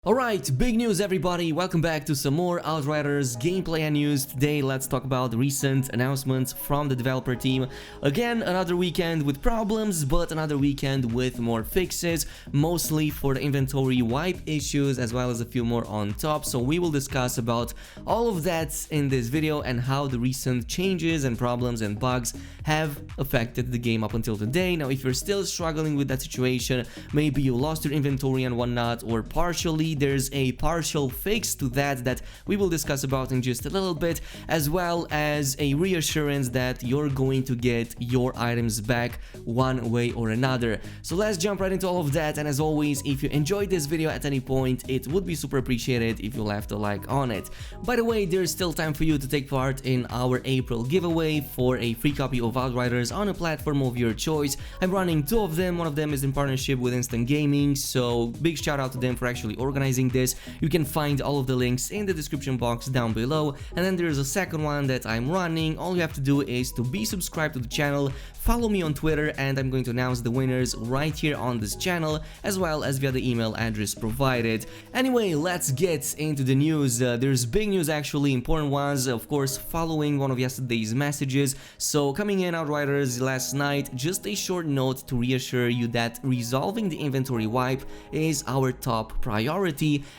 Alright, big news everybody, welcome back to some more Outriders gameplay and news. Today let's talk about the recent announcements from the developer team. Again, another weekend with problems, but another weekend with more fixes, mostly for the inventory wipe issues as well as a few more on top. So we will discuss about all of that in this video and how the recent changes and problems and bugs have affected the game up until today. Now if you're still struggling with that situation, maybe you lost your inventory and whatnot, or partially, there's a partial fix to that we will discuss about in just a little bit, as well as a reassurance that you're going to get your items back one way or another. So let's jump right into all of that, and as always, if you enjoyed this video at any point, it would be super appreciated if you left a like on it. By the way, there's still time for you to take part in our April giveaway for a free copy of Outriders on a platform of your choice. I'm running two of them. One of them is in partnership with Instant Gaming, so big shout out to them for actually organizing this. You can find all of the links in the description box down below, and then there's a second one that I'm running. All you have to do is to be subscribed to the channel, follow me on Twitter, and I'm going to announce the winners right here on this channel, as well as via the email address provided. Anyway, let's get into the news. There's big news, actually, important ones, of course, following one of yesterday's messages. So coming in, Outriders, last night, just a short note to reassure you that resolving the inventory wipe is our top priority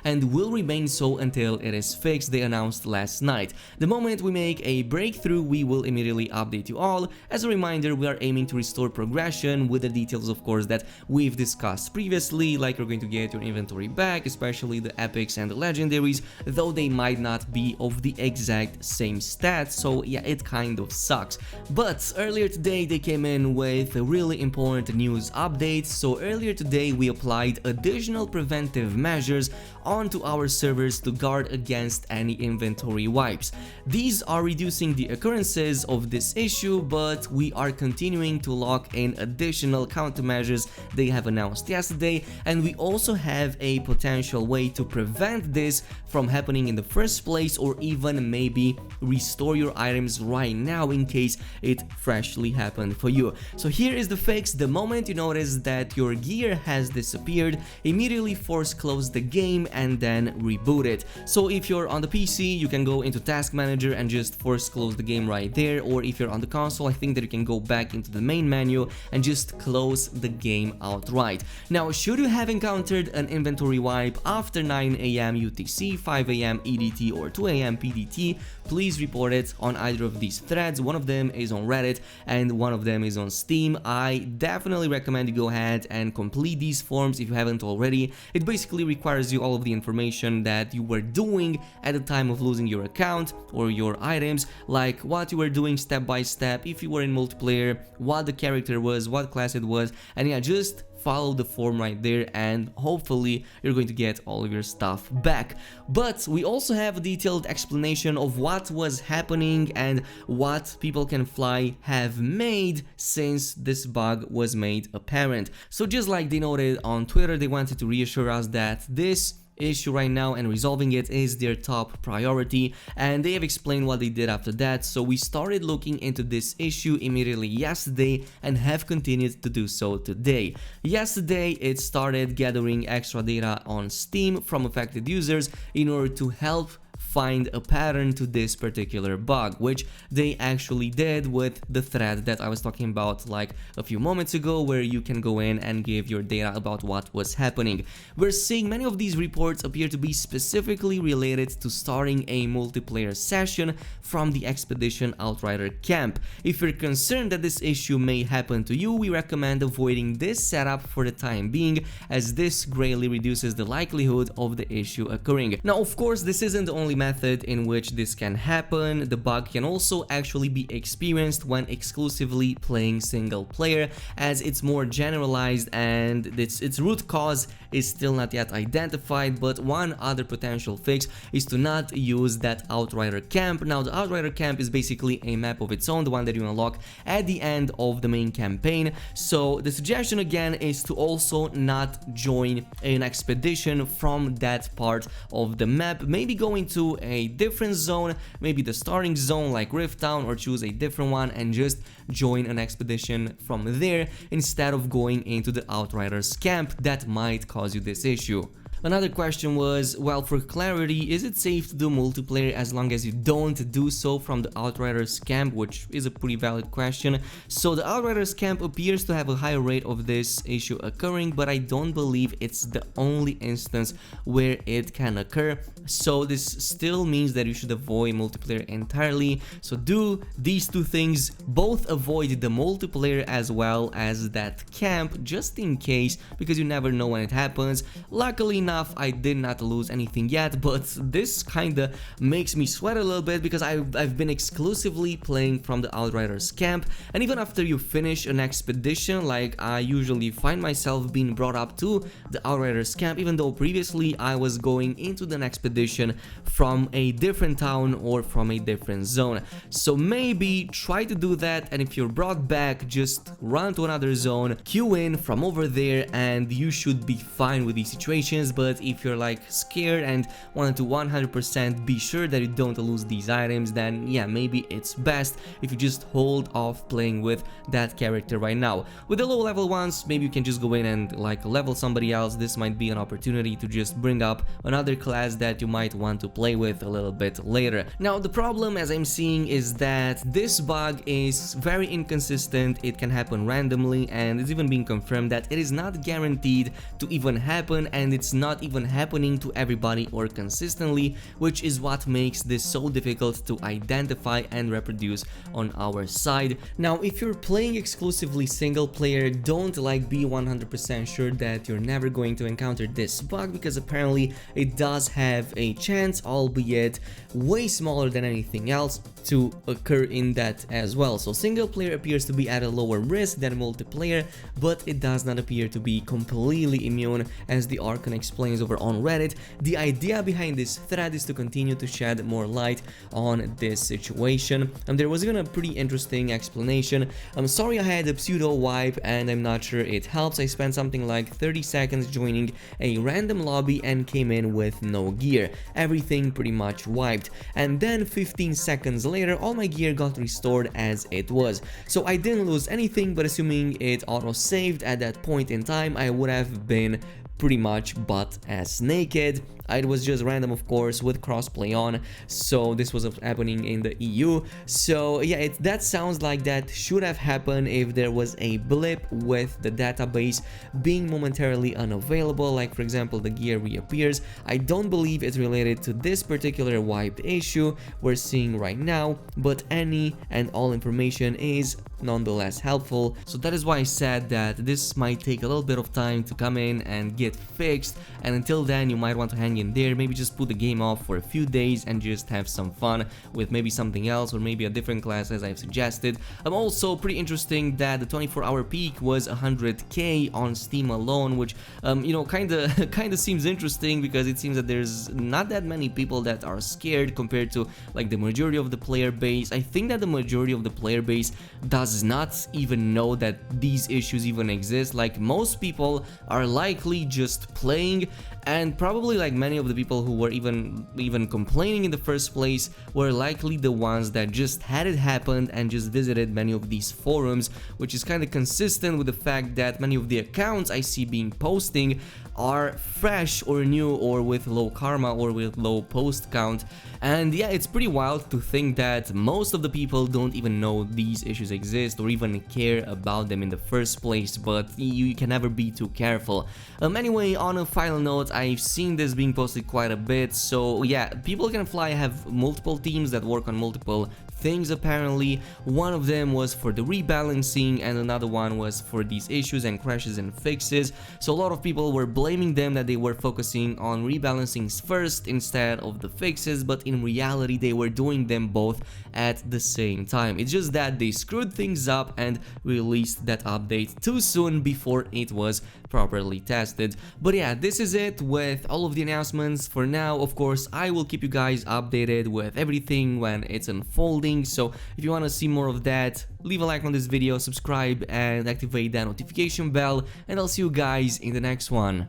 and will remain so until it is fixed, they announced last night. The moment we make a breakthrough, we will immediately update you all. As a reminder, we are aiming to restore progression with the details, of course, that we've discussed previously, like you're going to get your inventory back, especially the epics and the legendaries, though they might not be of the exact same stats, so yeah, it kind of sucks. But earlier today, they came in with a really important news update. So earlier today, we applied additional preventive measures onto our servers to guard against any inventory wipes. These are reducing the occurrences of this issue, but we are continuing to lock in additional countermeasures they have announced yesterday, and we also have a potential way to prevent this from happening in the first place, or even maybe restore your items right now in case it freshly happened for you. So here is the fix. The moment you notice that your gear has disappeared, immediately force close the game and then reboot it. So if you're on the PC, you can go into Task Manager and just force close the game right there, or if you're on the console, I think that you can go back into the main menu and just close the game outright. Now, should you have encountered an inventory wipe after 9 AM UTC, 5 AM EDT, or 2 AM PDT, please report it on either of these threads. One of them is on Reddit and one of them is on Steam. I definitely recommend you go ahead and complete these forms if you haven't already. It basically requires you all of the information that you were doing at the time of losing your account or your items, like what you were doing step by step, if you were in multiplayer, what the character was, what class it was, and yeah, just follow the form right there and hopefully you're going to get all of your stuff back. But we also have a detailed explanation of what was happening and what People Can Fly have made since this bug was made apparent. So just like they noted on Twitter, they wanted to reassure us that this issue right now and resolving it is their top priority, and they have explained what they did after that. So we started looking into this issue immediately yesterday and have continued to do so today. Yesterday it started gathering extra data on Steam from affected users in order to help find a pattern to this particular bug, which they actually did with the thread that I was talking about like a few moments ago, where you can go in and give your data about what was happening. We're seeing many of these reports appear to be specifically related to starting a multiplayer session from the Expedition Outrider camp. If you're concerned that this issue may happen to you, we recommend avoiding this setup for the time being, as this greatly reduces the likelihood of the issue occurring. Now, of course, this isn't the only method in which this can happen. The bug can also actually be experienced when exclusively playing single player, as it's more generalized and its root cause is still not yet identified. But one other potential fix is to not use that Outrider camp. Now, the Outrider camp is basically a map of its own, the one that you unlock at the end of the main campaign. So the suggestion again is to also not join an expedition from that part of the map. Maybe go into a different zone, maybe the starting zone like Rift Town, or choose a different one and just join an expedition from there instead of going into the Outriders camp that might cause you this issue. Another question was, well, for clarity, is it safe to do multiplayer as long as you don't do so from the Outriders camp, which is a pretty valid question. So the Outriders camp appears to have a higher rate of this issue occurring, but I don't believe it's the only instance where it can occur. So this still means that you should avoid multiplayer entirely. So do these two things, both avoid the multiplayer as well as that camp, just in case, because you never know when it happens. Luckily enough, I did not lose anything yet, but this kinda makes me sweat a little bit because I've been exclusively playing from the Outriders camp, and even after you finish an expedition, like I usually find myself being brought up to the Outriders camp, even though previously I was going into the expedition from a different town or from a different zone. So maybe try to do that, and if you're brought back, just run to another zone, queue in from over there, and you should be fine with these situations. But if you're like scared and wanted to 100% be sure that you don't lose these items, then yeah, maybe it's best if you just hold off playing with that character right now. With the low level ones, maybe you can just go in and like level somebody else. This might be an opportunity to just bring up another class that you might want to play with a little bit later. Now the problem, as I'm seeing, is that this bug is very inconsistent. It can happen randomly, and it's even being confirmed that it is not guaranteed to even happen, and it's not even happening to everybody or consistently, which is what makes this so difficult to identify and reproduce on our side. Now if you're playing exclusively single player, don't like be 100% sure that you're never going to encounter this bug, because apparently it does have a chance, albeit way smaller than anything else, to occur in that as well. So single player appears to be at a lower risk than multiplayer, but it does not appear to be completely immune, as the Archon explains over on Reddit. The idea behind this thread is to continue to shed more light on this situation, and there was even a pretty interesting explanation. I'm sorry I had a pseudo wipe, and I'm not sure it helps. I spent something like 30 seconds joining a random lobby and came in with no gear. Everything pretty much wiped, and then 15 seconds later all my gear got restored as it was. So I didn't lose anything, but assuming it auto-saved at that point in time, I would have been pretty much butt ass naked. It was just random, of course, with crossplay on, so this was happening in the EU. So yeah, that sounds like that should have happened if there was a blip with the database being momentarily unavailable, like for example the gear reappears. I don't believe it's related to this particular wiped issue we're seeing right now, but any and all information is nonetheless helpful. So that is why I said that this might take a little bit of time to come in and get fixed, and until then you might want to hang in there, maybe just put the game off for a few days and just have some fun with maybe something else or maybe a different class, as I've suggested. Also pretty interesting that the 24-hour peak was 100k on Steam alone, which you know, kinda seems interesting, because it seems that there's not that many people that are scared compared to like the majority of the player base. I think that the majority of the player base does not even know that these issues even exist. Like most people are likely just playing, and probably like many of the people who were even complaining in the first place were likely the ones that just had it happen and just visited many of these forums, which is kind of consistent with the fact that many of the accounts I see being posting are fresh or new or with low karma or with low post count. And yeah, it's pretty wild to think that most of the people don't even know these issues exist or even care about them in the first place, but you can never be too careful. Anyway, on a final note, I've seen this being posted quite a bit, so yeah, People Can Fly have multiple teams that work on multiple things apparently. One of them was for the rebalancing, and another one was for these issues and crashes and fixes. So a lot of people were blaming them that they were focusing on rebalancings first instead of the fixes, but in reality they were doing them both at the same time. It's just that they screwed things up and released that update too soon before it was properly tested. But yeah, this is it with all of the announcements for now. Of course, I will keep you guys updated with everything when it's unfolding. So if you want to see more of that, leave a like on this video, subscribe and activate that notification bell, and I'll see you guys in the next one.